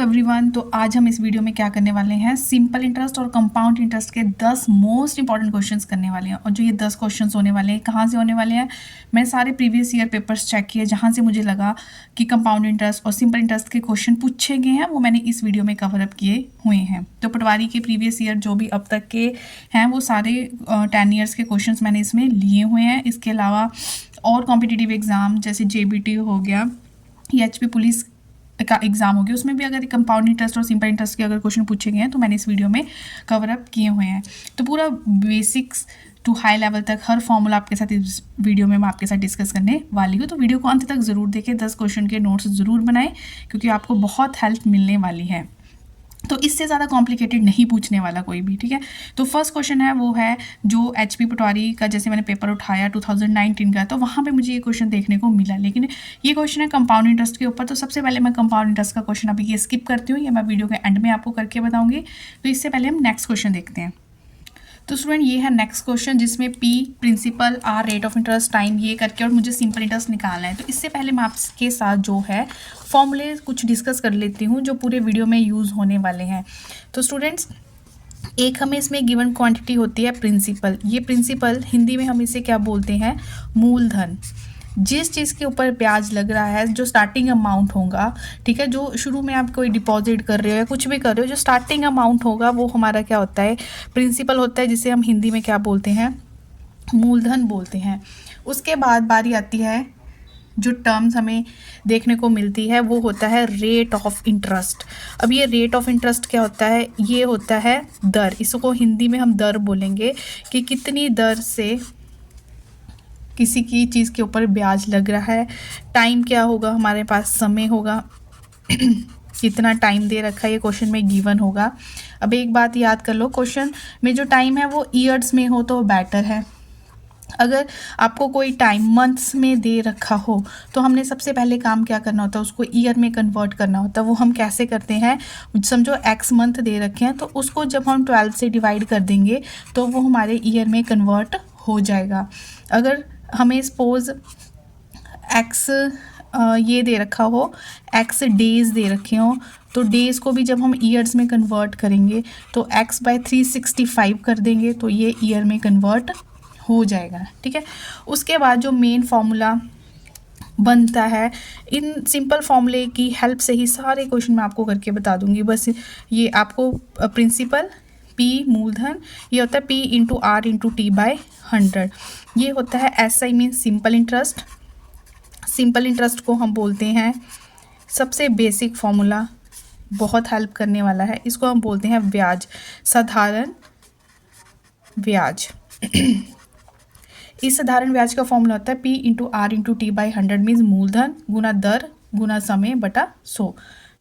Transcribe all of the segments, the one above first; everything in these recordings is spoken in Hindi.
एवरीवन। तो आज हम इस वीडियो में क्या करने वाले हैं, सिंपल इंटरेस्ट और कंपाउंड इंटरेस्ट के 10 मोस्ट इंपॉर्टेंट क्वेश्चंस करने वाले हैं। और जो ये 10 क्वेश्चंस होने वाले हैं, कहाँ से होने वाले हैं, मैंने सारे प्रीवियस ईयर पेपर्स चेक किए जहाँ से मुझे लगा कि कंपाउंड इंटरेस्ट और सिंपल इंटरेस्ट के क्वेश्चन पूछे गए हैं, वो मैंने इस वीडियो में कवर अप किए हुए हैं। तो पटवारी के प्रीवियस ईयर जो भी अब तक के हैं वो सारे 10 ईयर्स के क्वेश्चन मैंने इसमें लिए हुए हैं। इसके अलावा और कॉम्पिटिटिव एग्ज़ाम जैसे JBT हो गया या HP पुलिस का एग्जाम हो गया, उसमें भी अगर कंपाउंड इंटरेस्ट और सिंपल इंटरेस्ट के अगर क्वेश्चन पूछे गए हैं तो मैंने इस वीडियो में कवर अप किए हुए हैं। तो पूरा बेसिक्स टू हाई लेवल तक हर फॉर्मूला आपके साथ इस वीडियो में मैं आपके साथ डिस्कस करने वाली हूँ। तो वीडियो को अंत तक ज़रूर देखें, 10 क्वेश्चन के नोट्स ज़रूर बनाएं क्योंकि आपको बहुत हेल्प मिलने वाली है। तो इससे ज़्यादा कॉम्प्लिकेटेड नहीं पूछने वाला कोई भी, ठीक है। तो फर्स्ट क्वेश्चन है वो है जो HP पटवारी का, जैसे मैंने पेपर उठाया 2019 का, तो वहाँ पे मुझे ये क्वेश्चन देखने को मिला, लेकिन ये क्वेश्चन है कंपाउंड इंटरेस्ट के ऊपर। तो सबसे पहले मैं कंपाउंड इंटरेस्ट का क्वेश्चन अभी ये स्किप करती हूँ, ये मैं वीडियो के एंड में आपको करके बताऊँगी। तो इससे पहले हम नेक्स्ट क्वेश्चन देखते हैं। तो स्टूडेंट ये है नेक्स्ट क्वेश्चन जिसमें P principal, R rate of interest, time ये करके और मुझे सिंपल इंटरेस्ट निकालना है। तो इससे पहले मैं आपके साथ जो है फॉर्मूले कुछ डिस्कस कर लेती हूँ जो पूरे वीडियो में यूज़ होने वाले हैं। तो स्टूडेंट्स, एक हमें इसमें गिवन क्वांटिटी होती है प्रिंसिपल। ये प्रिंसिपल हिंदी में हम इसे क्या बोलते हैं, मूलधन। जिस चीज़ के ऊपर ब्याज लग रहा है, जो स्टार्टिंग अमाउंट होगा, ठीक है, जो शुरू में आप कोई डिपॉजिट कर रहे हो या कुछ भी कर रहे हो, जो स्टार्टिंग अमाउंट होगा वो हमारा क्या होता है, प्रिंसिपल होता है, जिसे हम हिंदी में क्या बोलते हैं, मूलधन बोलते हैं। उसके बाद बारी आती है जो टर्म्स हमें देखने को मिलती है वो होता है रेट ऑफ इंटरेस्ट। अब ये रेट ऑफ इंटरेस्ट क्या होता है, ये होता है दर। इसको हिंदी में हम दर बोलेंगे कि कितनी दर से किसी की चीज़ के ऊपर ब्याज लग रहा है। टाइम क्या होगा, हमारे पास समय होगा कितना टाइम दे रखा है, ये क्वेश्चन में गिवन होगा। अब एक बात याद कर लो, क्वेश्चन में जो टाइम है वो ईयर्स में हो तो बेटर है। अगर आपको कोई टाइम मंथ्स में दे रखा हो तो हमने सबसे पहले काम क्या करना होता है, उसको ईयर में कन्वर्ट करना होता है। वो हम कैसे करते हैं, समझो X मंथ दे रखे हैं तो उसको जब हम 12 से डिवाइड कर देंगे तो वो हमारे ईयर में कन्वर्ट हो जाएगा। अगर हमें सपोज X ये दे रखा हो, X डेज़ दे रखे हों, तो डेज़ को भी जब हम ईयर्स में कन्वर्ट करेंगे तो X/365 कर देंगे तो ये ईयर में कन्वर्ट हो जाएगा, ठीक है। उसके बाद जो मेन फार्मूला बनता है, इन सिंपल फार्मूले की हेल्प से ही सारे क्वेश्चन मैं आपको करके बता दूंगी। बस ये आपको प्रिंसिपल P मूलधन, ये होता है P into R into T/100। ये होता है SI mean simple interest. Simple interest को हम बोलते हैं, सबसे बेसिक फार्मूला बहुत हेल्प करने वाला है, इसको हम बोलते हैं ब्याज, साधारण ब्याज। इस साधारण ब्याज का फॉर्मूला होता है P into R into T/100 means मूलधन गुना दर गुना समय बटा 100।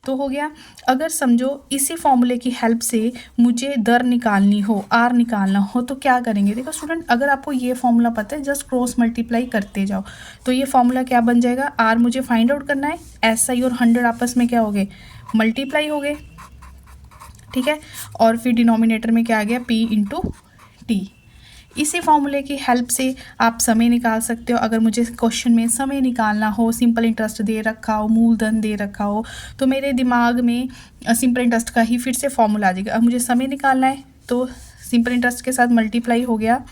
तो हो गया। अगर समझो इसी फॉर्मूले की हेल्प से मुझे दर निकालनी हो, R निकालना हो, तो क्या करेंगे, देखो स्टूडेंट, अगर आपको ये फॉर्मूला पता है जस्ट क्रॉस मल्टीप्लाई करते जाओ तो ये फॉर्मूला क्या बन जाएगा, R मुझे फाइंड आउट करना है, SI और 100 आपस में क्या हो गए, मल्टीप्लाई हो गए, ठीक है। और फिर डिनोमिनेटर में क्या आ गया, P इंटू T। इसी फॉर्मूले की हेल्प से आप समय निकाल सकते हो। अगर मुझे क्वेश्चन में समय निकालना हो, सिंपल इंटरेस्ट दे रखा हो, मूलधन दे रखा हो, तो मेरे दिमाग में सिंपल इंटरेस्ट का ही फिर से फॉर्मूला आ जाएगा। अब मुझे समय निकालना है तो सिंपल इंटरेस्ट के साथ मल्टीप्लाई हो गया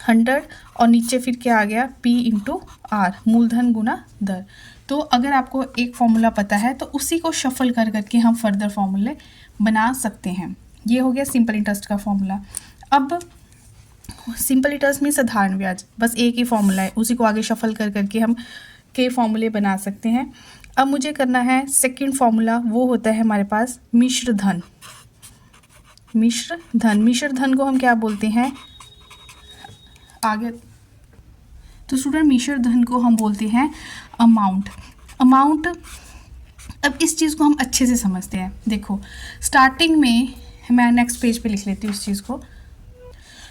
100 और नीचे फिर क्या आ गया, P इंटू R, मूलधन गुना दर। तो अगर आपको एक फॉर्मूला पता है तो उसी को शफल कर करके हम फर्दर फॉर्मूले बना सकते हैं। ये हो गया सिंपल इंटरेस्ट का फॉर्मूला। अब सिंपल इंटरेस्ट में साधारण ब्याज, बस एक ही फॉर्मूला है, उसी को आगे शफल कर करके हम के फॉर्मूले बना सकते हैं। अब मुझे करना है सेकंड फॉर्मूला, वो होता है हमारे पास मिश्र धन। मिश्र धन, मिश्र धन को हम क्या बोलते हैं आगे, तो स्टूडेंट मिश्र धन को हम बोलते हैं अमाउंट। अमाउंट, अब इस चीज़ को हम अच्छे से समझते हैं। देखो स्टार्टिंग में, मैं नेक्स्ट पेज पे लिख लेती हूँ इस चीज़ को।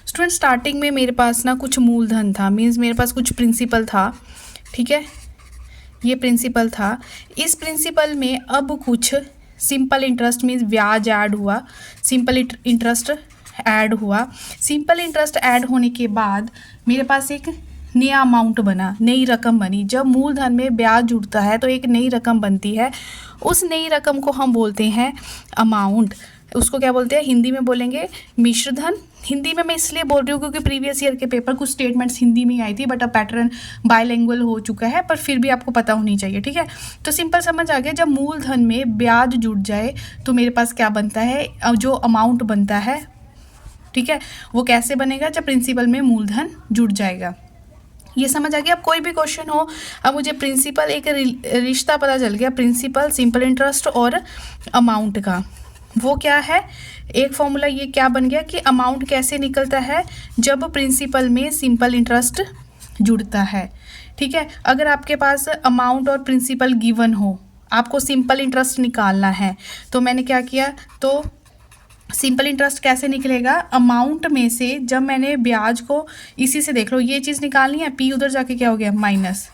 स्टूडेंट, स्टार्टिंग में मेरे पास ना कुछ मूलधन था, मीन्स मेरे पास कुछ प्रिंसिपल था, ठीक है, ये प्रिंसिपल था। इस प्रिंसिपल में अब कुछ सिंपल इंटरेस्ट मीन्स ब्याज ऐड हुआ, सिंपल इंटरेस्ट ऐड हुआ। सिंपल इंटरेस्ट ऐड होने के बाद मेरे पास एक नया अमाउंट बना, नई रकम बनी। जब मूलधन में ब्याज जुड़ता है तो एक नई रकम बनती है, उस नई रकम को हम बोलते हैं अमाउंट। उसको क्या बोलते हैं? हिंदी में बोलेंगे मिश्रधन। हिंदी में मैं इसलिए बोल रही हूँ क्योंकि प्रीवियस ईयर के पेपर कुछ स्टेटमेंट्स हिंदी में आई थी, बट अब पैटर्न बायलैंग्वेज हो चुका है, पर फिर भी आपको पता होनी चाहिए, ठीक है। तो सिंपल समझ आ गया, जब मूलधन में ब्याज जुड़ जाए तो मेरे पास क्या बनता है, जो अमाउंट बनता है, ठीक है, वो कैसे बनेगा? जब प्रिंसिपल में मूलधन जुड़ जाएगा। ये समझ आ गया। अब कोई भी क्वेश्चन हो, अब मुझे प्रिंसिपल एक रिश्ता पता चल गया, प्रिंसिपल, सिंपल इंटरेस्ट और अमाउंट का। वो क्या है? एक फॉर्मूला ये क्या बन गया कि अमाउंट कैसे निकलता है? जब प्रिंसिपल में सिंपल इंटरेस्ट जुड़ता है, ठीक है। अगर आपके पास अमाउंट और प्रिंसिपल गिवन हो, आपको सिंपल इंटरेस्ट निकालना है, तो मैंने क्या किया, तो सिंपल इंटरेस्ट कैसे निकलेगा? अमाउंट में से जब मैंने ब्याज को, इसी से देख लो, ये चीज़ निकालनी है, पी उधर जाके क्या हो गया? माइनस।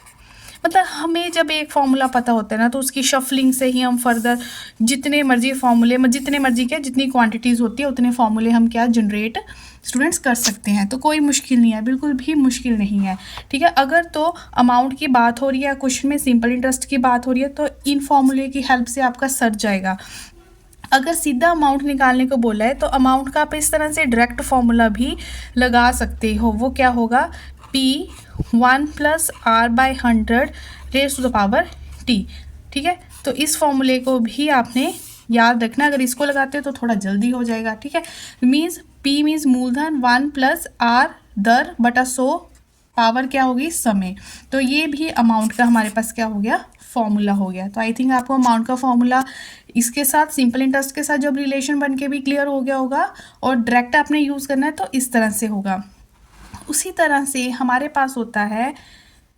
मतलब हमें जब एक फॉर्मूला पता होता है ना, तो उसकी शफलिंग से ही हम फर्दर जितने मर्जी फॉर्मूले, जितने मर्जी क्या, जितनी क्वांटिटीज़ होती है उतने फॉर्मूले हम क्या जनरेट स्टूडेंट्स कर सकते हैं। तो कोई मुश्किल नहीं है, बिल्कुल भी मुश्किल नहीं है, ठीक है। अगर तो अमाउंट की बात हो रही है, क्वेश्चन में सिंपल इंटरेस्ट की बात हो रही है, तो इन फॉर्मूले की हेल्प से आपका सर जाएगा। अगर सीधा अमाउंट निकालने को बोला है तो अमाउंट का आप इस तरह से डायरेक्ट फॉर्मूला भी लगा सकते हो। वो क्या होगा? P1 + R/100 raise to the power T, ठीक है। तो इस फॉर्मूले को भी आपने याद रखना। अगर इसको लगाते हो तो थोड़ा जल्दी हो जाएगा, ठीक है। मीन्स P मीन्स मूलधन, 1 + R दर बटा 100, पावर क्या होगी? समय। तो ये भी अमाउंट का हमारे पास क्या हो गया? फॉर्मूला हो गया। तो आई थिंक आपको अमाउंट का फॉर्मूला इसके साथ, सिंपल इंटरेस्ट के साथ जब रिलेशन बन के भी क्लियर हो गया होगा, और डायरेक्ट आपने यूज़ करना है तो इस तरह से होगा। उसी तरह से हमारे पास होता है,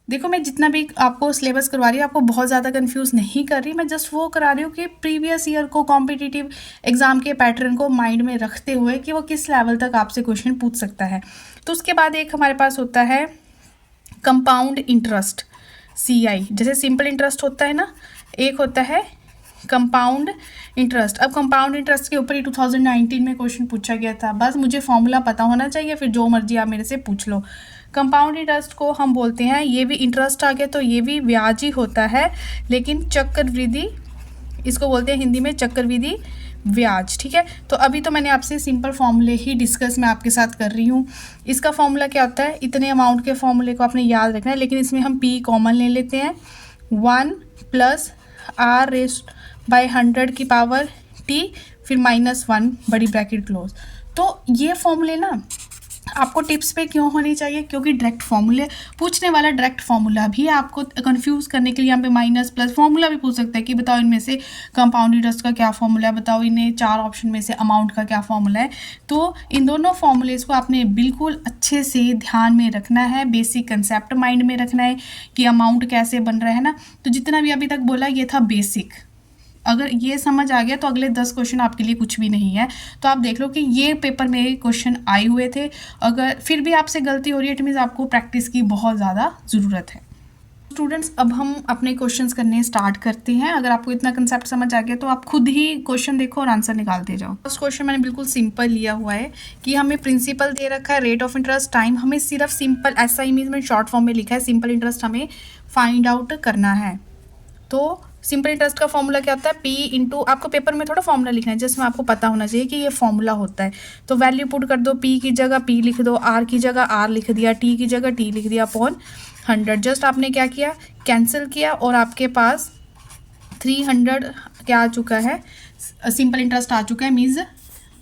देखो मैं जितना भी आपको सिलेबस करवा रही हूँ, आपको बहुत ज़्यादा कंफ्यूज नहीं कर रही, मैं जस्ट वो करा रही हूँ कि प्रीवियस ईयर को, कॉम्पिटिटिव एग्जाम के पैटर्न को माइंड में रखते हुए कि वो किस लेवल तक आपसे क्वेश्चन पूछ सकता है। तो उसके बाद एक हमारे पास होता है कंपाउंड इंटरेस्ट, CI। जैसे सिंपल इंटरेस्ट होता है ना, एक होता है कंपाउंड इंटरेस्ट। अब कंपाउंड इंटरेस्ट के ऊपर ही 2019 में क्वेश्चन पूछा गया था, बस मुझे फॉर्मूला पता होना चाहिए, फिर जो मर्जी आप मेरे से पूछ लो। कंपाउंड इंटरेस्ट को हम बोलते हैं, ये भी इंटरेस्ट आ गया तो ये भी ब्याज ही होता है, लेकिन चक्रवृद्धि, इसको बोलते हैं हिंदी में चक्रवृद्धि ब्याज, ठीक है। तो अभी तो मैंने आपसे सिंपल फॉर्मूले ही डिस्कस मैं आपके साथ कर रही हूँ। इसका फॉर्मूला क्या होता है? इतने अमाउंट के फॉर्मूले को आपने याद रखना है, लेकिन इसमें हम P कॉमन ले लेते हैं, 1 + R/100 की पावर T, फिर -1 बड़ी ब्रैकेट क्लोज। तो ये फॉर्मूले ना आपको टिप्स पे क्यों होनी चाहिए? क्योंकि डायरेक्ट फॉर्मूले पूछने वाला, डायरेक्ट फॉर्मूला भी आपको कंफ्यूज करने के लिए यहाँ पे माइनस प्लस फॉर्मूला भी पूछ सकता है कि बताओ इनमें से कंपाउंड इंटरेस्ट का क्या फॉर्मूला है, बताओ इन्हें 4 ऑप्शन में से अमाउंट का क्या फॉर्मूला है। तो इन दोनों फॉर्मूलेज को आपने बिल्कुल अच्छे से ध्यान में रखना है, बेसिक कंसेप्ट माइंड में रखना है कि अमाउंट कैसे बन रहा है ना। तो जितना भी अभी तक बोला ये था बेसिक, अगर ये समझ आ गया तो अगले 10 क्वेश्चन आपके लिए कुछ भी नहीं है। तो आप देख लो कि ये पेपर में क्वेश्चन आए हुए थे, अगर फिर भी आपसे गलती हो रही है, इट मीन्स आपको प्रैक्टिस की बहुत ज़्यादा ज़रूरत है। स्टूडेंट्स, अब हम अपने क्वेश्चंस करने स्टार्ट करते हैं। अगर आपको इतना कंसेप्ट समझ आ गया तो आप खुद ही क्वेश्चन देखो और आंसर निकालते जाओ। फर्स्ट क्वेश्चन मैंने बिल्कुल सिंपल लिया हुआ है कि हमें प्रिंसिपल दे रखा है, रेट ऑफ इंटरेस्ट, टाइम, हमें सिर्फ सिंपल ऐसा ही मीन्स में शॉर्ट फॉर्म में लिखा है, सिंपल इंटरेस्ट हमें फाइंड आउट करना है। तो सिंपल इंटरेस्ट का फॉर्मूला क्या होता है? P इंटू, आपको पेपर में थोड़ा फॉर्मूला लिखना है जिसमें आपको पता होना चाहिए कि ये फॉर्मूला होता है। तो वैल्यू पुट कर दो, P की जगह P लिख दो, R की जगह R लिख दिया, T की जगह T लिख दिया अपॉन 100। जस्ट आपने क्या किया? कैंसिल किया और आपके पास 300 क्या आ चुका है? सिंपल इंटरेस्ट आ चुका है, मीन्स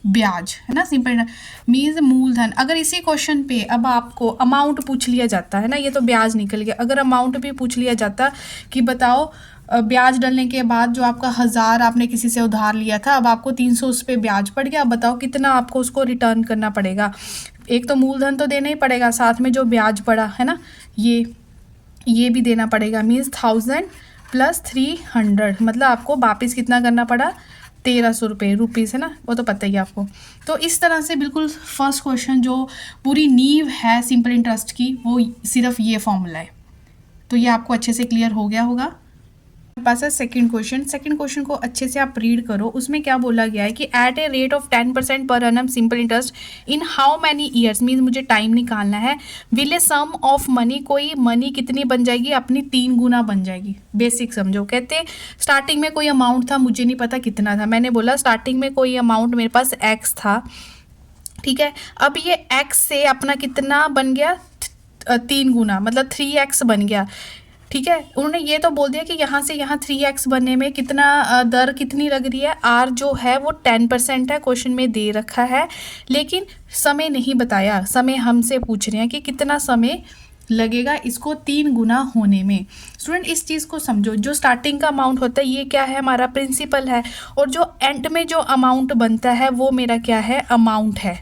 ब्याज, है ना। सिंपल मीन्स मूलधन। अगर इसी क्वेश्चन पे अब आपको अमाउंट पूछ लिया जाता है ना, ये तो ब्याज निकल गया, अगर अमाउंट भी पूछ लिया जाता कि बताओ ब्याज डलने के बाद जो आपका 1000 आपने किसी से उधार लिया था, अब आपको 300 उस पर ब्याज पड़ गया, अब बताओ कितना आपको उसको रिटर्न करना पड़ेगा। एक तो मूलधन तो देना ही पड़ेगा, साथ में जो ब्याज पड़ा है ना ये भी देना पड़ेगा। मीन्स 1000 + 300, मतलब आपको वापस कितना करना पड़ा? 1300 रुपीज़, है ना, वो तो पता ही है आपको। तो इस तरह से बिल्कुल फर्स्ट क्वेश्चन जो पूरी नींव है सिंपल इंटरेस्ट की, वो सिर्फ ये फॉर्मूला है। तो ये आपको अच्छे से क्लियर हो गया होगा। पास है सेकंड क्वेश्चन। सेकंड क्वेश्चन को अच्छे से आप रीड करो। उसमें क्या बोला गया है कि eight a rate of 10% per annum simple interest in how many years, means मुझे टाइम निकालना है। Will a sum of money, कोई मनी कितनी बन जाएगी, अपनी 3 गुना बन जाएगी। बेसिक समझो। कहते स्टार्टिंग में कोई अमाउंट था, मुझे नहीं पता कितना था, मैंने बोला स्टार्टिंग में कोई अमाउंट मेरे पास एक्स था, ठीक है। अब ये एक्स से अपना कितना बन गया, 3 गुना, मतलब 3x बन गया, ठीक है। उन्होंने ये तो बोल दिया कि यहाँ से यहाँ 3x बनने में कितना दर कितनी लग रही है, r जो है वो 10% है, क्वेश्चन में दे रखा है, लेकिन समय नहीं बताया। समय हमसे पूछ रहे हैं कि कितना समय लगेगा इसको 3 गुना होने में। स्टूडेंट इस चीज़ को समझो, जो स्टार्टिंग का अमाउंट होता है ये क्या है, हमारा प्रिंसिपल है, और जो एंड में जो अमाउंट बनता है वो मेरा क्या है, अमाउंट है,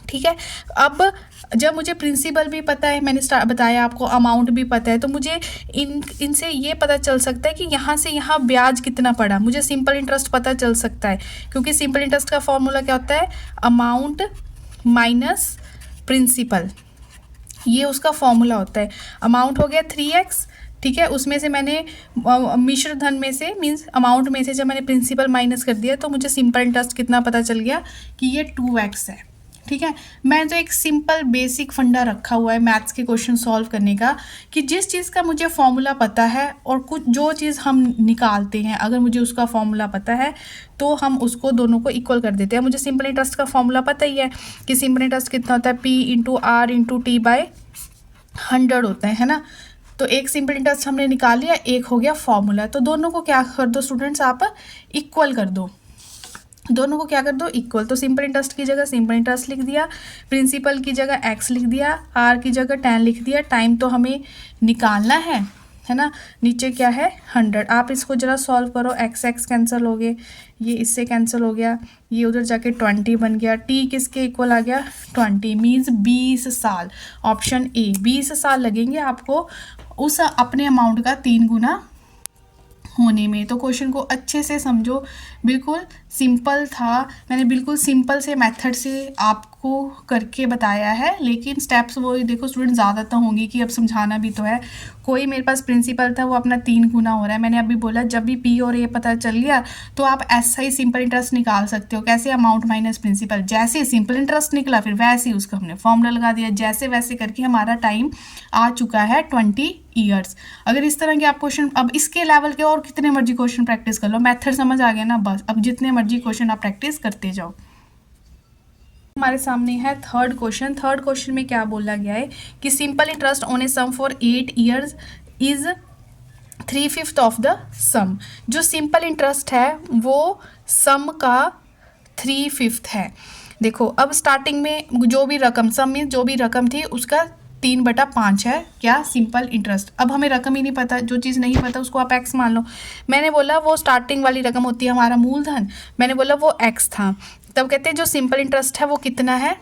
ठीक है। अब जब मुझे प्रिंसिपल भी पता है, मैंने बताया आपको, अमाउंट भी पता है, तो मुझे इनसे ये पता चल सकता है कि यहाँ से यहाँ ब्याज कितना पड़ा। मुझे सिंपल इंटरेस्ट पता चल सकता है, क्योंकि सिंपल इंटरेस्ट का फॉर्मूला क्या होता है, अमाउंट माइनस प्रिंसिपल, ये उसका फॉर्मूला होता है। अमाउंट हो गया 3x, ठीक है। उसमें से मैंने मिश्र धन में से, मीन्स अमाउंट में से जब मैंने प्रिंसिपल माइनस कर दिया तो मुझे सिंपल इंटरेस्ट कितना पता चल गया कि ये 2x है, ठीक है। मैं तो एक सिंपल बेसिक फंडा रखा हुआ है मैथ्स के क्वेश्चन सॉल्व करने का, कि जिस चीज़ का मुझे फॉर्मूला पता है और कुछ जो चीज़ हम निकालते हैं, अगर मुझे उसका फॉर्मूला पता है तो हम उसको दोनों को इक्वल कर देते हैं। मुझे सिंपल इंटरेस्ट का फॉर्मूला पता ही है कि सिंपल इंटरेस्ट कितना होता है, P/R/T/100 होता है ना। तो एक सिंपल इंटरेस्ट हमने निकाल लिया, एक हो गया फॉर्मूला, तो दोनों को क्या कर दो स्टूडेंट्स, आप इक्वल कर दो, दोनों को क्या कर दो, इक्वल। तो सिंपल इंटरेस्ट की जगह सिंपल इंटरेस्ट लिख दिया, प्रिंसिपल की जगह x लिख दिया, r की जगह 10 लिख दिया। टाइम तो हमें निकालना है ना। नीचे क्या है, 100। आप इसको जरा सॉल्व करो, x कैंसिल हो गए, ये इससे कैंसिल हो गया, ये उधर जाके 20 बन गया। t किसके इक्वल आ गया, 20, मीन्स 20 साल। ऑप्शन ए, 20 साल लगेंगे आपको उस अपने अमाउंट का 3 गुना होने में। तो क्वेश्चन को अच्छे से समझो, बिल्कुल सिंपल था, मैंने बिल्कुल सिंपल से मेथड से आपको करके बताया है, लेकिन स्टेप्स वो देखो स्टूडेंट ज़्यादा तो होंगी कि अब समझाना भी तो है। कोई मेरे पास प्रिंसिपल था वो अपना 3 गुना हो रहा है, मैंने अभी बोला जब भी पी और ए पता चल गया तो आप ऐसा ही सिंपल इंटरेस्ट निकाल सकते हो। कैसे, अमाउंट माइनस प्रिंसिपल, जैसे सिंपल इंटरेस्ट निकला फिर वैसे ही उसका हमने फॉर्मूला लगा दिया, जैसे वैसे करके हमारा टाइम आ चुका है 20 ईयर्स। अगर इस तरह के आप क्वेश्चन, अब इसके लेवल के और कितने मर्जी क्वेश्चन प्रैक्टिस कर लो, मेथड समझ आ गया ना, बस अब जितने मर्जी क्वेश्चन आप प्रैक्टिस करते जाओ। हमारे सामने है थर्ड क्वेश्चन। थर्ड क्वेश्चन में क्या बोला गया है कि simple interest on a sum for 8 years is 3/5 of the sum. जो सिंपल इंटरेस्ट है वो सम का 3/5 है। देखो अब स्टार्टिंग में जो भी रकम, सम में जो भी रकम थी उसका 3/5 है क्या, सिंपल इंटरेस्ट। अब हमें रकम ही नहीं पता, जो चीज़ नहीं पता उसको आप x मान लो। मैंने बोला वो स्टार्टिंग वाली रकम होती है हमारा मूलधन, मैंने बोला वो x था। तब कहते हैं जो सिंपल इंटरेस्ट है वो कितना है,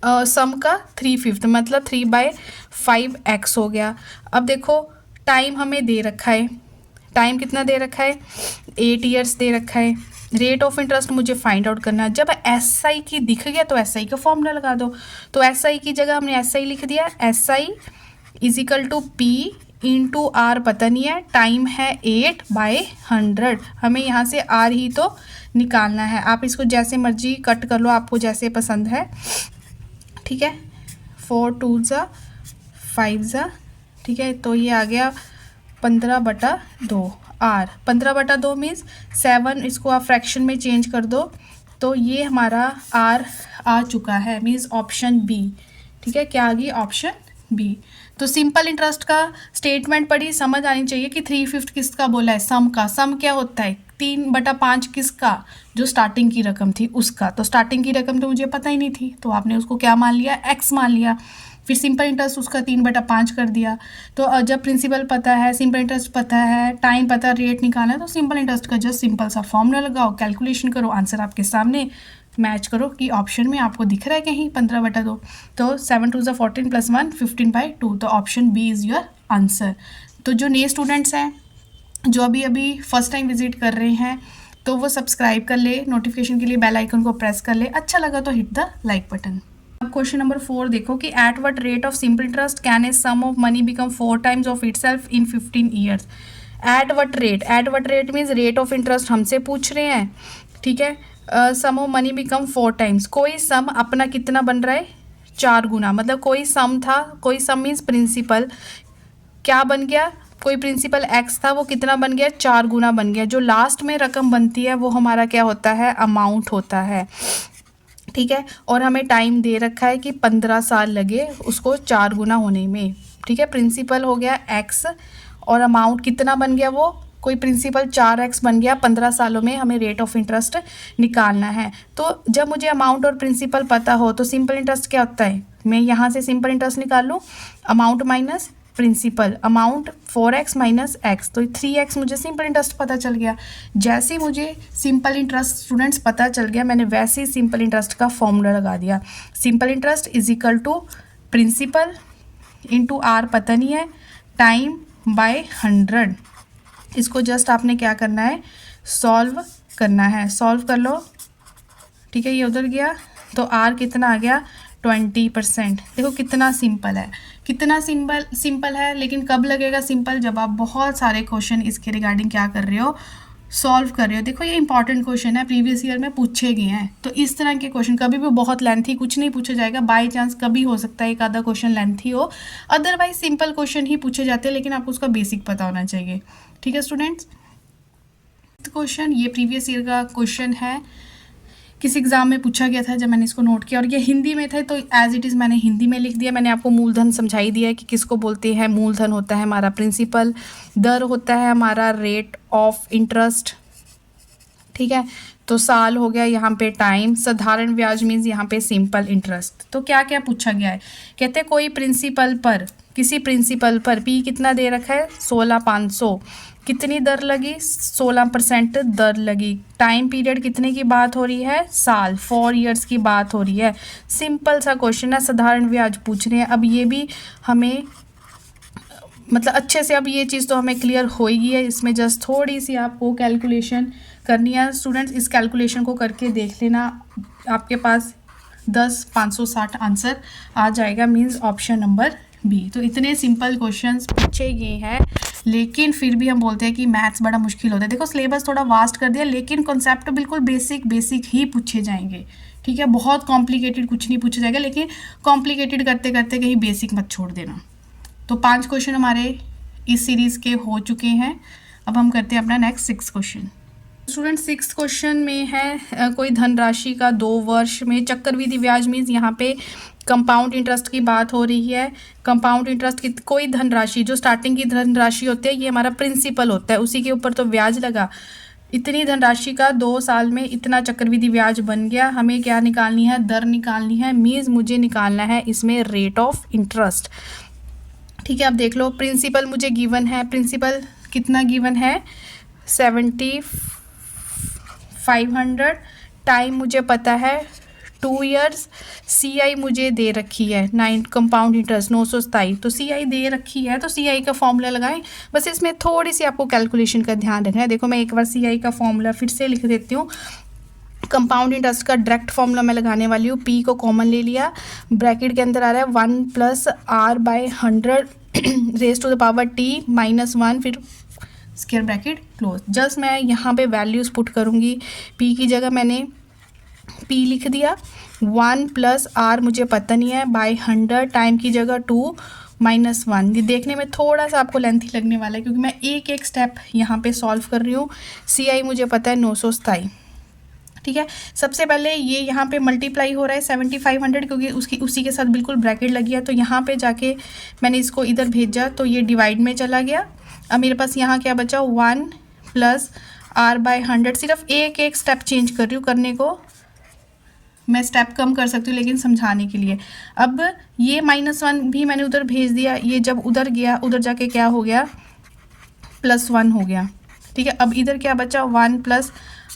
सम का 3/5, मतलब 3/5x हो गया। अब देखो टाइम हमें दे रखा है, टाइम कितना दे रखा है, 8 ईयर्स दे रखा है। रेट ऑफ इंटरेस्ट मुझे फाइंड आउट करना है। जब SI की दिख गया तो SI का फॉर्मूला लगा दो। तो SI की जगह हमने SI लिख दिया, SI = P × R पता नहीं है, टाइम है 8/100, हमें यहाँ से R ही तो निकालना है। आप इसको जैसे मर्जी कट कर लो, आपको जैसे पसंद है, ठीक है। 4 2 ज़ा 5 ज़ा, ठीक है। तो ये आ गया 15/2 R। 15/2 मीन्स 7, इसको आप फ्रैक्शन में चेंज कर दो तो ये हमारा R आ चुका है, मीन्स ऑप्शन बी, ठीक है। क्या आ गई, ऑप्शन बी। तो सिंपल इंटरेस्ट का स्टेटमेंट पढ़ी, समझ आनी चाहिए कि 3/5 किसका बोला है, सम का। सम क्या होता है, 3/5 किसका, जो स्टार्टिंग की रकम थी उसका। तो स्टार्टिंग की रकम तो मुझे पता ही नहीं थी, तो आपने उसको क्या मान लिया, x मान लिया। फिर सिंपल इंटरेस्ट उसका 3/5 कर दिया। तो जब प्रिंसिपल पता है, सिंपल इंटरेस्ट पता है, टाइम पता, रेट निकालना है, तो सिंपल इंटरेस्ट का जस्ट सिंपल सा फॉर्मूला लगाओ, कैलकुलेशन करो, आंसर आपके सामने, मैच करो कि ऑप्शन में आपको दिख रहा है कहीं 15/2। तो 7 2 ज़ा 14 + 1 15/2, तो option B is your answer. तो जो नए स्टूडेंट्स हैं जो अभी फर्स्ट टाइम विजिट कर रहे हैं तो वो सब्सक्राइब कर ले, नोटिफिकेशन के लिए बेल आइकन को प्रेस कर ले, अच्छा लगा तो हिट द लाइक बटन। अब क्वेश्चन नंबर 4 देखो कि at what rate of simple interest can a sum of money become 4 times of itself in 15 years. At what rate means rate of interest हमसे पूछ रहे हैं, ठीक है। Sum of money become 4 times, कोई सम अपना कितना बन रहा है 4 गुना, मतलब कोई सम था, कोई सम मीन्स प्रिंसिपल क्या बन गया, कोई प्रिंसिपल एक्स था वो कितना बन गया 4 गुना बन गया। जो लास्ट में रकम बनती है वो हमारा क्या होता है अमाउंट होता है, ठीक है। और हमें टाइम दे रखा है कि 15 साल लगे उसको 4 गुना होने में, ठीक है। प्रिंसिपल हो गया एक्स और अमाउंट कितना बन गया, वो कोई प्रिंसिपल 4x बन गया। 15 सालों में हमें रेट ऑफ इंटरेस्ट निकालना है। तो जब मुझे अमाउंट और प्रिंसिपल पता हो तो सिंपल इंटरेस्ट क्या होता है, मैं यहाँ से सिंपल इंटरेस्ट निकाल लूँ, amount minus principal, amount 4x minus x, तो 3x मुझे सिंपल इंटरेस्ट पता चल गया। जैसे ही मुझे सिंपल इंटरेस्ट स्टूडेंट्स पता चल गया, मैंने वैसे ही सिंपल इंटरेस्ट का फॉर्मूला लगा दिया। Simple interest is equal to principal into R पता नहीं है, टाइम बाय 100। इसको जस्ट आपने क्या करना है सॉल्व करना है, सॉल्व कर लो, ठीक है। ये उधर गया तो आर कितना आ गया 20%। देखो कितना सिंपल है, कितना सिंपल है। लेकिन कब लगेगा सिंपल, जब आप बहुत सारे क्वेश्चन इसके रिगार्डिंग क्या कर रहे हो सॉल्व कर रहे हो। देखो ये इंपॉर्टेंट क्वेश्चन है, प्रीवियस ईयर में पूछे गए हैं। तो इस तरह के क्वेश्चन कभी भी बहुत लेंथी कुछ नहीं पूछा जाएगा, बाय चांस कभी हो सकता है एक आधा क्वेश्चन लेंथी हो, अदरवाइज सिंपल क्वेश्चन ही पूछे जाते हैं। लेकिन आपको उसका बेसिक पता होना चाहिए, ठीक है स्टूडेंट्स। क्वेश्चन ये प्रीवियस ईयर का क्वेश्चन है, किसी एग्जाम में पूछा गया था जब मैंने इसको नोट किया, और ये हिंदी में था तो एज इट इज़ मैंने हिंदी में लिख दिया। मैंने आपको मूलधन समझाई दिया है कि किसको बोलते हैं। मूलधन होता है हमारा प्रिंसिपल, दर होता है हमारा रेट ऑफ इंटरेस्ट, ठीक है। तो साल हो गया यहाँ पे टाइम, साधारण ब्याज मीन्स यहाँ पे सिंपल इंटरेस्ट। तो क्या क्या पूछा गया है, कहते हैं कोई प्रिंसिपल पर, किसी प्रिंसिपल पर पी कितना दे रखा है 16,500, कितनी दर लगी 16% दर लगी। टाइम पीरियड कितने की बात हो रही है साल, 4 ईयर्स की बात हो रही है। सिंपल सा क्वेश्चन है, साधारण ब्याज पूछ रहे हैं। अब ये भी हमें मतलब अच्छे से, अब ये चीज़ तो हमें क्लियर होगी है। इसमें जस्ट थोड़ी सी आपको कैलकुलेशन करनी है स्टूडेंट्स। इस कैलकुलेशन को करके देख लेना, आपके पास 10,560 आंसर आ जाएगा, मीन्स ऑप्शन नंबर बी। तो इतने सिंपल क्वेश्चंस पूछे गए हैं, लेकिन फिर भी हम बोलते हैं कि मैथ्स बड़ा मुश्किल होता है। देखो सिलेबस थोड़ा वास्ट कर दिया, लेकिन कॉन्सेप्ट बिल्कुल बेसिक ही पूछे जाएंगे, ठीक है। बहुत कॉम्प्लिकेटेड कुछ नहीं पूछा जाएगा, लेकिन कॉम्प्लिकेटेड करते करते कहीं बेसिक मत छोड़ देना। तो 5 क्वेश्चन हमारे इस सीरीज़ के हो चुके हैं। अब हम करते हैं अपना नेक्स्ट 6 क्वेश्चन। स्टूडेंट 6 क्वेश्चन में है कोई धनराशि का 2 वर्ष में चक्रवृद्धि ब्याज मीन्स यहाँ पे कंपाउंड इंटरेस्ट की बात हो रही है। कंपाउंड इंटरेस्ट की कोई धनराशि, जो स्टार्टिंग की धनराशि होती है ये हमारा प्रिंसिपल होता है, उसी के ऊपर तो ब्याज लगा। इतनी धनराशि का 2 साल में इतना चक्रवृद्धि ब्याज बन गया। हमें क्या निकालनी है, दर निकालनी है, मीन्स मुझे निकालना है इसमें रेट ऑफ इंटरेस्ट, ठीक है। अब देख लो प्रिंसिपल मुझे गिवन है, प्रिंसिपल कितना गिवन है 7,500, टाइम मुझे पता है 2 ईयर्स, CI मुझे दे रखी है 9 कंपाउंड इंटरेस्ट 927, तो CI दे रखी है तो CI का फॉर्मूला लगाएं। बस इसमें थोड़ी सी आपको कैलकुलेशन का ध्यान रखना है। देखो मैं एक बार CI का फॉर्मूला फिर से लिख देती हूँ। कंपाउंड इंटरेस्ट का डायरेक्ट फॉर्मूला मैं लगाने वाली हूँ। P को कॉमन ले लिया, ब्रैकेट के अंदर आ रहा है 1 + R/100 raise to the power T -1, फिर स्क्वायर ब्रैकेट क्लोज। जस्ट मैं यहाँ पे वैल्यूज़ पुट करूँगी। P की जगह मैंने P लिख दिया, 1 + R मुझे पता नहीं है बाय 100, टाइम की जगह 2 -1। ये देखने में थोड़ा सा आपको लेंथी लगने वाला है क्योंकि मैं एक एक स्टेप यहाँ पे सॉल्व कर रही हूँ। CI मुझे पता है 927, ठीक है। सबसे पहले ये यहाँ पे मल्टीप्लाई हो रहा है 7,500 क्योंकि उसी के साथ बिल्कुल ब्रैकेट लगी है। तो यहाँ पे जाके मैंने इसको इधर भेजा तो ये डिवाइड में चला गया। अब मेरे पास यहाँ क्या बचा 1 + R/100। सिर्फ एक एक स्टेप चेंज कर रही हूँ, करने को मैं स्टेप कम कर सकती हूँ लेकिन समझाने के लिए। अब ये -1 भी मैंने उधर भेज दिया, ये जब उधर गया उधर जाके क्या हो गया +1 हो गया, ठीक है। अब इधर क्या बचा 1 +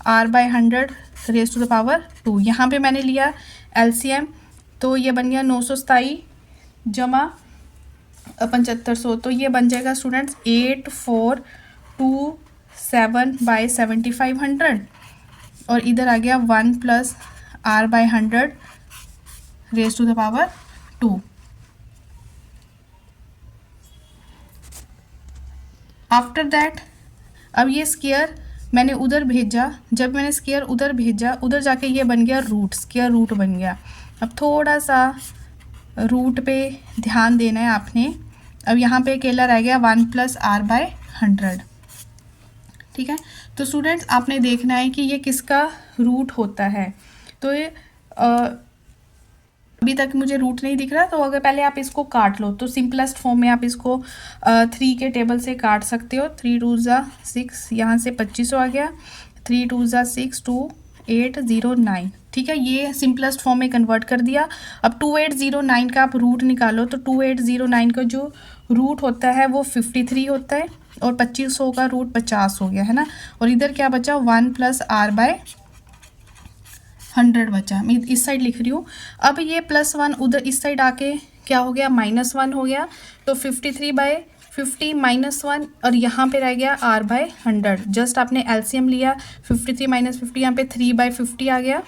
R/100 raise to the power 2। यहाँ पे मैंने लिया LCM, तो ये बन गया 927 जमा 7500, तो ये बन जाएगा स्टूडेंट्स 8427/7500, और इधर आ गया 1 + R/100 raise to the power 2। After that अब ये स्क्वायर मैंने उधर भेजा, जब मैंने स्क्वायर उधर भेजा, उधर जाके ये बन गया रूट, स्क्वायर रूट बन गया। अब थोड़ा सा रूट पे ध्यान देना है आपने। अब यहाँ पे अकेला रह गया 1 + r/100, ठीक है। तो स्टूडेंट्स आपने देखना है कि ये किसका रूट होता है। तो ये अभी तक मुझे रूट नहीं दिख रहा, तो अगर पहले आप इसको काट लो तो सिंपलेस्ट फॉर्म में आप इसको 3 के टेबल से काट सकते हो। 3 2 6, यहाँ से 2500 आ गया। 3 2 6 2809, ठीक है। ये सिंपलेस्ट फॉर्म में कन्वर्ट कर दिया। अब 2809 का आप रूट निकालो तो 2809 का जो रूट होता है वो 53 होता है, और 2500 का रूट 50 हो गया, है ना। और इधर क्या बचा, 1 + r/100 बचा। मैं इस साइड लिख रही हूँ। अब ये +1 उधर इस साइड आके क्या हो गया, -1 हो गया। तो 53/50 -1, और यहाँ पे रह गया r/100। जस्ट आपने एलसीएम लिया, 53 - 50, यहाँ पे 3/50 आ गया,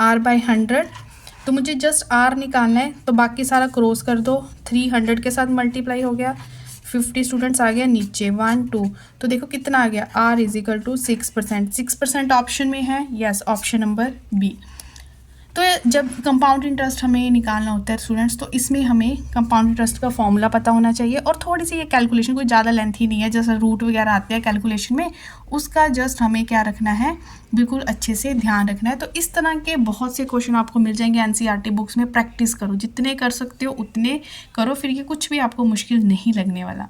r/100। तो मुझे जस्ट r निकालना है, तो बाकी सारा क्रॉस कर दो, 300 के साथ मल्टीप्लाई हो गया। 50 स्टूडेंट्स आ गया नीचे, 1 2। तो देखो कितना आ गया, r = 6%। 6% ऑप्शन में है, यस, ऑप्शन नंबर बी। तो जब कंपाउंड इंटरेस्ट हमें निकालना होता है स्टूडेंट्स, तो इसमें हमें कंपाउंड इंटरेस्ट का फॉर्मूला पता होना चाहिए। और थोड़ी सी ये कैलकुलेशन कोई ज़्यादा लेंथी नहीं है, जैसा रूट वगैरह आते हैं कैलकुलेशन में, उसका जस्ट हमें क्या रखना है, बिल्कुल अच्छे से ध्यान रखना है। तो इस तरह के बहुत से क्वेश्चन आपको मिल जाएंगे एनसीईआरटी बुक्स में। प्रैक्टिस करो, जितने कर सकते हो उतने करो, फिर ये कुछ भी आपको मुश्किल नहीं लगने वाला।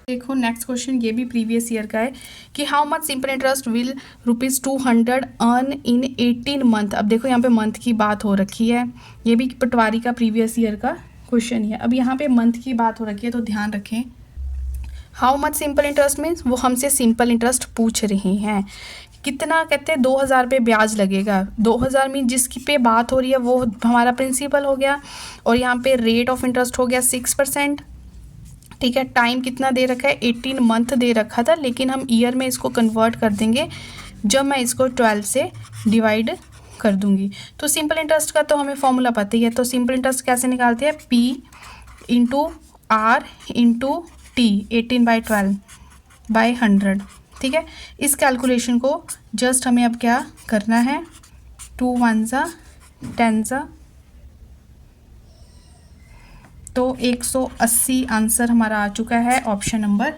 देखो नेक्स्ट क्वेश्चन, ये भी प्रीवियस ईयर का है कि how much simple interest will ₹200 earn in 18 month. अब देखो यहाँ पे मंथ की बात हो रखी है, ये भी पटवारी का प्रीवियस ईयर का क्वेश्चन है। अब यहाँ पे मंथ की बात हो रखी है, तो ध्यान रखें। How much simple interest means वो हमसे सिंपल इंटरेस्ट पूछ रहे हैं। कितना, कहते हैं 2000 पे ब्याज लगेगा। 2000 मीन जिसकी पे बात हो रही है वो हमारा प्रिंसिपल हो गया, और यहाँ पे रेट ऑफ इंटरेस्ट हो गया 6%, ठीक है। टाइम कितना दे रखा है, 18 मंथ दे रखा था, लेकिन हम ईयर में इसको कन्वर्ट कर देंगे जब मैं इसको 12 से डिवाइड कर दूंगी। तो सिंपल इंटरेस्ट का तो हमें फॉर्मूला पता ही है। तो सिंपल इंटरेस्ट कैसे निकालते हैं, P × R × T, 18/12/100, ठीक है। इस कैलकुलेशन को जस्ट हमें अब क्या करना है, 2 1 10, तो 180 आंसर हमारा आ चुका है, option number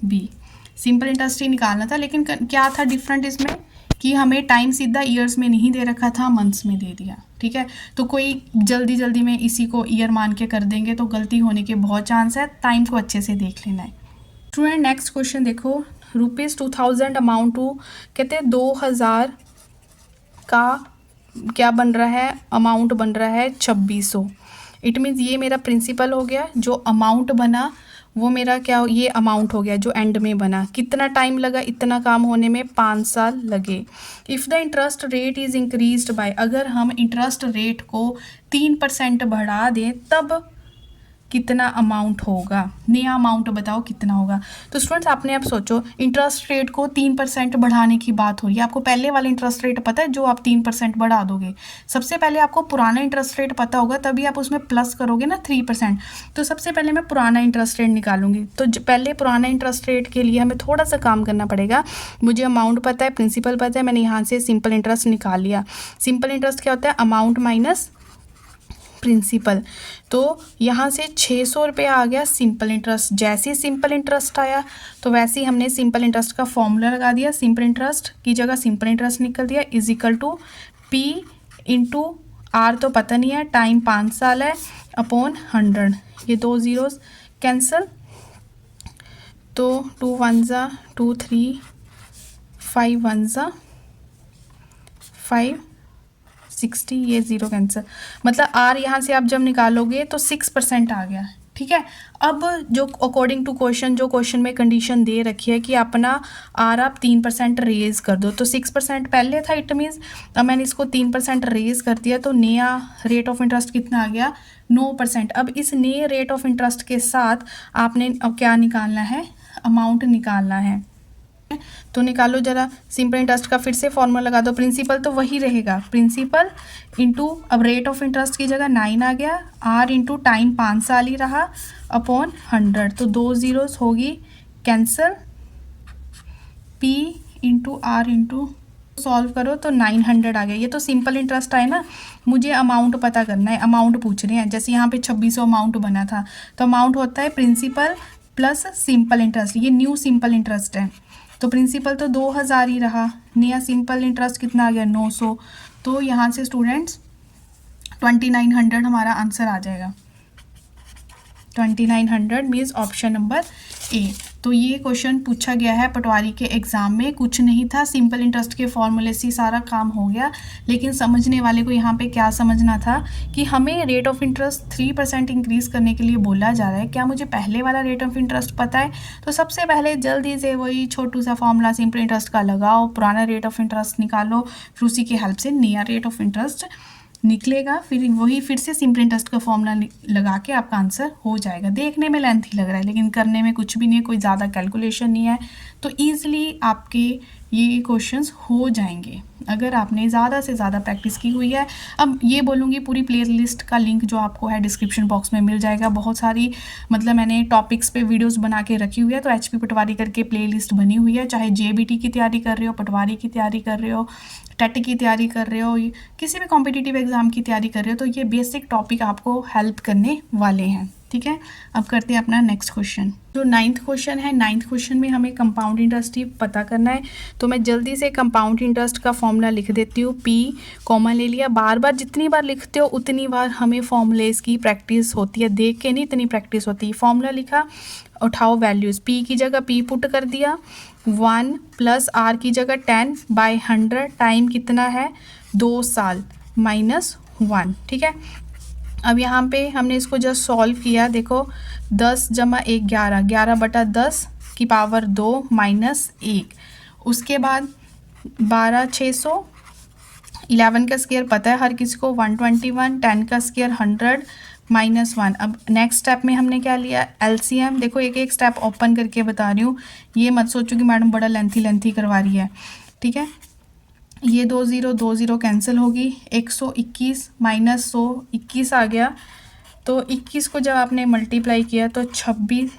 B. Simple interest ही निकालना था, लेकिन क्या था डिफरेंट इसमें कि हमें टाइम सीधा ईयर्स में नहीं दे रखा था, मंथ्स में दे दिया, ठीक है। तो कोई जल्दी जल्दी में इसी को ईयर मान के कर देंगे तो गलती होने के बहुत चांस है, टाइम को अच्छे से देख लेना है। स्टूडेंट नेक्स्ट क्वेश्चन देखो, ₹2000 अमाउंट टू, कहते हैं 2000 का क्या बन रहा है, अमाउंट बन रहा है 2600। इट मीन्स ये मेरा प्रिंसिपल हो गया, जो अमाउंट बना वो मेरा क्या, ये अमाउंट हो गया जो एंड में बना। कितना टाइम लगा इतना काम होने में, 5 साल लगे। If the interest rate is increased by, अगर हम इंटरेस्ट रेट को 3% बढ़ा दें तब कितना अमाउंट होगा, नया अमाउंट बताओ कितना होगा। तो स्टूडेंट्स आपने अब सोचो, इंटरेस्ट रेट को 3% बढ़ाने की बात हो रही है। आपको पहले वाला इंटरेस्ट रेट पता है जो आप 3% बढ़ा दोगे। सबसे पहले आपको पुराना इंटरेस्ट रेट पता होगा, तभी आप उसमें प्लस करोगे ना 3%। तो सबसे पहले मैं पुराना इंटरेस्ट रेट निकालूंगी। तो पहले पुराना इंटरेस्ट रेट के लिए हमें थोड़ा सा काम करना पड़ेगा। मुझे अमाउंट पता है, प्रिंसिपल पता है, मैंने यहाँ से सिंपल इंटरेस्ट निकाल लिया। सिंपल इंटरेस्ट क्या होता है, अमाउंट माइनस प्रिंसिपल। तो यहाँ से 600 रुपये आ गया सिंपल इंटरेस्ट। जैसे ही सिंपल इंटरेस्ट आया तो वैसे ही हमने सिंपल इंटरेस्ट का फॉर्मूला लगा दिया। सिंपल इंटरेस्ट की जगह सिंपल इंटरेस्ट निकल दिया, = P × R तो पता नहीं है, टाइम 5 साल है, अपॉन 100। ये 2 ज़ीरोज़ कैंसिल, तो 2 1 2 3 5 1 5 60, ये 0 कैंसिल। मतलब R यहाँ से आप जब निकालोगे तो 6% आ गया, ठीक है। अब जो अकॉर्डिंग टू क्वेश्चन, जो क्वेश्चन में कंडीशन दे रखी है कि अपना R आप 3% रेज कर दो, तो 6% पहले था, इट मीन्स अब मैंने इसको 3% रेज कर दिया, तो नया रेट ऑफ इंटरेस्ट कितना आ गया, 9%। अब इस नए रेट ऑफ इंटरेस्ट के साथ आपने अब क्या निकालना है, अमाउंट निकालना है। तो निकालो जरा, सिंपल इंटरेस्ट का फिर से फॉर्मूला लगा दो। प्रिंसिपल तो वही रहेगा, प्रिंसिपल इंटू, अब रेट ऑफ इंटरेस्ट की जगह 9 आ गया, R × टाइम 5 साल ही रहा, अपॉन 100। तो 2 ज़ीरोज़ होगी cancel, P into R into solve करो तो 900 आ गया। ये तो सिंपल इंटरेस्ट है ना, मुझे अमाउंट पता करना है, अमाउंट पूछ रहे हैं। जैसे यहाँ पे 2600 अमाउंट बना था, तो अमाउंट होता है प्रिंसिपल प्लस सिंपल इंटरेस्ट। ये न्यू सिंपल इंटरेस्ट है, तो प्रिंसिपल तो 2000 ही रहा, नया सिंपल इंटरेस्ट कितना आ गया 900। तो यहाँ से स्टूडेंट्स 2900 हमारा आंसर आ जाएगा। 2900 मीन्स ऑप्शन नंबर ए। तो ये क्वेश्चन पूछा गया है पटवारी के एग्जाम में, कुछ नहीं था, सिंपल इंटरेस्ट के फॉर्मूले से सारा काम हो गया। लेकिन समझने वाले को यहाँ पे क्या समझना था कि हमें रेट ऑफ इंटरेस्ट 3% इंक्रीज़ करने के लिए बोला जा रहा है। क्या मुझे पहले वाला रेट ऑफ इंटरेस्ट पता है? तो सबसे पहले जल्दी से वही छोटू सा फॉर्मूला सिंपल इंटरेस्ट का लगाओ, पुराना रेट ऑफ इंटरेस्ट निकालो, फिर उसी की हेल्प से नया रेट ऑफ इंटरेस्ट निकलेगा, फिर से सिंपल इंटरेस्ट का फॉर्मूला लगा के आपका आंसर हो जाएगा। देखने में लेंथी लग रहा है लेकिन करने में कुछ भी नहीं है, कोई ज़्यादा कैलकुलेशन नहीं है, तो ईजिली आपके ये क्वेश्चंस हो जाएंगे अगर आपने ज़्यादा से ज़्यादा प्रैक्टिस की हुई है। अब ये बोलूँगी पूरी प्लेलिस्ट का लिंक जो आपको है डिस्क्रिप्शन बॉक्स में मिल जाएगा। बहुत सारी मतलब मैंने टॉपिक्स पे वीडियोस बना के रखी हुई है, तो HP पटवारी करके प्लेलिस्ट बनी हुई है। चाहे JBT की तैयारी कर रहे हो, पटवारी की तैयारी कर रहे हो, टेट की तैयारी कर रहे हो, किसी भी कॉम्पिटिटिव एग्ज़ाम की तैयारी कर रहे हो, तो ये बेसिक टॉपिक आपको हेल्प करने वाले हैं। ठीक है, अब करते हैं अपना नेक्स्ट क्वेश्चन। जो 9th क्वेश्चन है, 9th क्वेश्चन में हमें कंपाउंड इंटरेस्ट पता करना है। तो मैं जल्दी से कंपाउंड इंटरेस्ट का फॉर्मूला लिख देती हूँ। P कॉमन ले लिया, बार बार जितनी बार लिखते हो उतनी बार हमें फॉर्मूलेस की प्रैक्टिस होती है, देख के नहीं इतनी प्रैक्टिस होती है। फॉर्मूला लिखा, उठाओ वैल्यूज़, P की जगह P पुट कर दिया, 1 प्लस R की जगह 10/100, टाइम कितना है 2 साल, -1। ठीक है, अब यहाँ पे हमने इसको जस्ट सॉल्व किया, देखो 10 जमा 1 11, 11/10 की पावर 2 -1। उसके बाद 12/600, 11 का स्क्वायर पता है हर किसी को 121, 10 का स्क्वायर 100 -1। अब नेक्स्ट स्टेप में हमने क्या लिया, LCM। देखो एक एक स्टेप ओपन करके बता रही हूँ, ये मत सोचो कि मैडम बड़ा लेंथी करवा रही है। ठीक है, ये 2 0 कैंसिल होगी, 121 -100 21 आ गया। तो 21 को जब आपने मल्टीप्लाई किया तो 26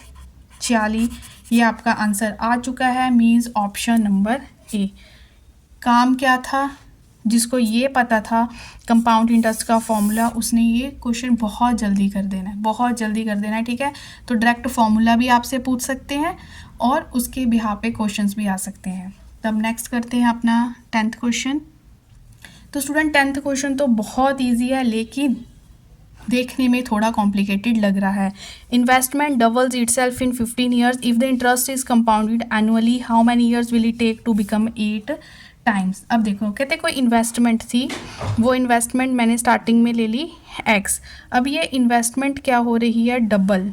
46, ये आपका आंसर आ चुका है, मीन्स ऑप्शन नंबर ए। काम क्या था, जिसको ये पता था कंपाउंड इंटरेस्ट का फॉर्मूला, उसने ये क्वेश्चन बहुत जल्दी कर देना है, बहुत जल्दी कर देना है। ठीक है, तो डायरेक्ट फॉर्मूला भी आपसे पूछ सकते हैं और उसके बिहाफ पे क्वेश्चंस भी आ सकते हैं। तब नेक्स्ट करते हैं अपना 10th क्वेश्चन। तो स्टूडेंट 10th क्वेश्चन तो बहुत इजी है लेकिन देखने में थोड़ा कॉम्प्लिकेटेड लग रहा है। Investment doubles itself in 15 years if the interest is compounded annually, how many years will it take to become 8 times. अब देखो, कहते कोई इन्वेस्टमेंट थी, वो इन्वेस्टमेंट मैंने स्टार्टिंग में ले ली x। अब ये इन्वेस्टमेंट क्या हो रही है, डबल।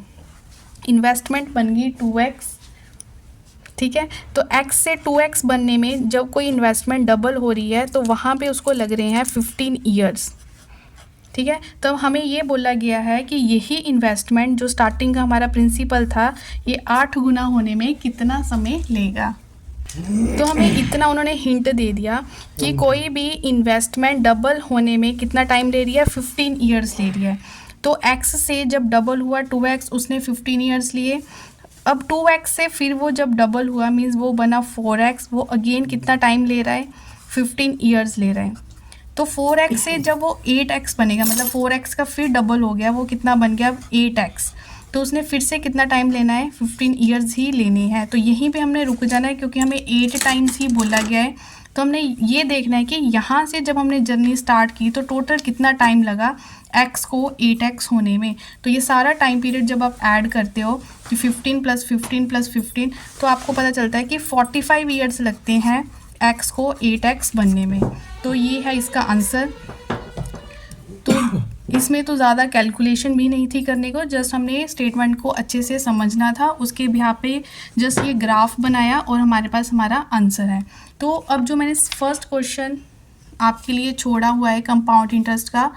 इन्वेस्टमेंट बन गई 2x। ठीक है, तो x से 2x बनने में जब कोई इन्वेस्टमेंट डबल हो रही है तो वहाँ पे उसको लग रहे हैं 15 ईयर्स। ठीक है, तो हमें ये बोला गया है कि यही इन्वेस्टमेंट जो स्टार्टिंग का हमारा प्रिंसिपल था, ये 8 गुना होने में कितना समय लेगा। तो हमें इतना उन्होंने हिंट दे दिया कि कोई भी इन्वेस्टमेंट डबल होने में कितना टाइम ले रही है, 15 ईयर्स ले रही है। तो x से जब डबल हुआ 2x, उसने 15 ईयर्स लिए। अब 2x से फिर वो जब डबल हुआ मीन्स वो बना 4x, वो अगेन कितना टाइम ले रहा है, 15 ईयर्स ले रहा है। तो 4x से जब वो 8x बनेगा, मतलब 4x का फिर डबल हो गया, वो कितना बन गया 8x, तो उसने फिर से कितना टाइम लेना है, 15 ईयर्स ही लेने हैं। तो यहीं पे हमने रुक जाना है क्योंकि हमें 8 टाइम्स ही बोला गया है। तो हमने ये देखना है कि यहाँ से जब हमने जर्नी स्टार्ट की तो टोटल कितना टाइम लगा x को 8x होने में। तो ये सारा टाइम पीरियड जब आप ऐड करते हो कि 15 + 15 + 15, तो आपको पता चलता है कि 45 ईयर्स लगते हैं x को 8x बनने में। तो ये है इसका आंसर। तो इसमें तो ज़्यादा कैलकुलेशन भी नहीं थी करने को, जस्ट हमने स्टेटमेंट को अच्छे से समझना था, उसके बिहाफ पे जस्ट ये ग्राफ बनाया और हमारे पास हमारा आंसर है। तो अब जो मैंने फर्स्ट क्वेश्चन आपके लिए छोड़ा हुआ है कंपाउंड इंटरेस्ट का,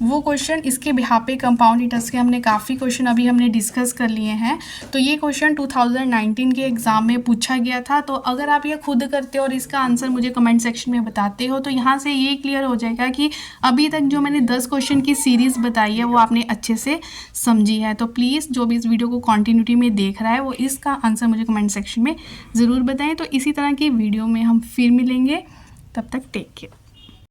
वो क्वेश्चन इसके बिहाफ पे कंपाउंड इंटरेस्ट के हमने काफ़ी क्वेश्चन अभी हमने डिस्कस कर लिए हैं। तो ये क्वेश्चन 2019 के एग्ज़ाम में पूछा गया था। तो अगर आप ये खुद करते हो और इसका आंसर मुझे कमेंट सेक्शन में बताते हो तो यहाँ से ये क्लियर हो जाएगा कि अभी तक जो मैंने 10 क्वेश्चन की सीरीज़ बताई है वो आपने अच्छे से समझी है। तो प्लीज़ जो भी इस वीडियो को कॉन्टिन्यूटी में देख रहा है वो इसका आंसर मुझे कमेंट सेक्शन में ज़रूर बताएँ। तो इसी तरह की वीडियो में हम फिर मिलेंगे, तब तक टेक केयर।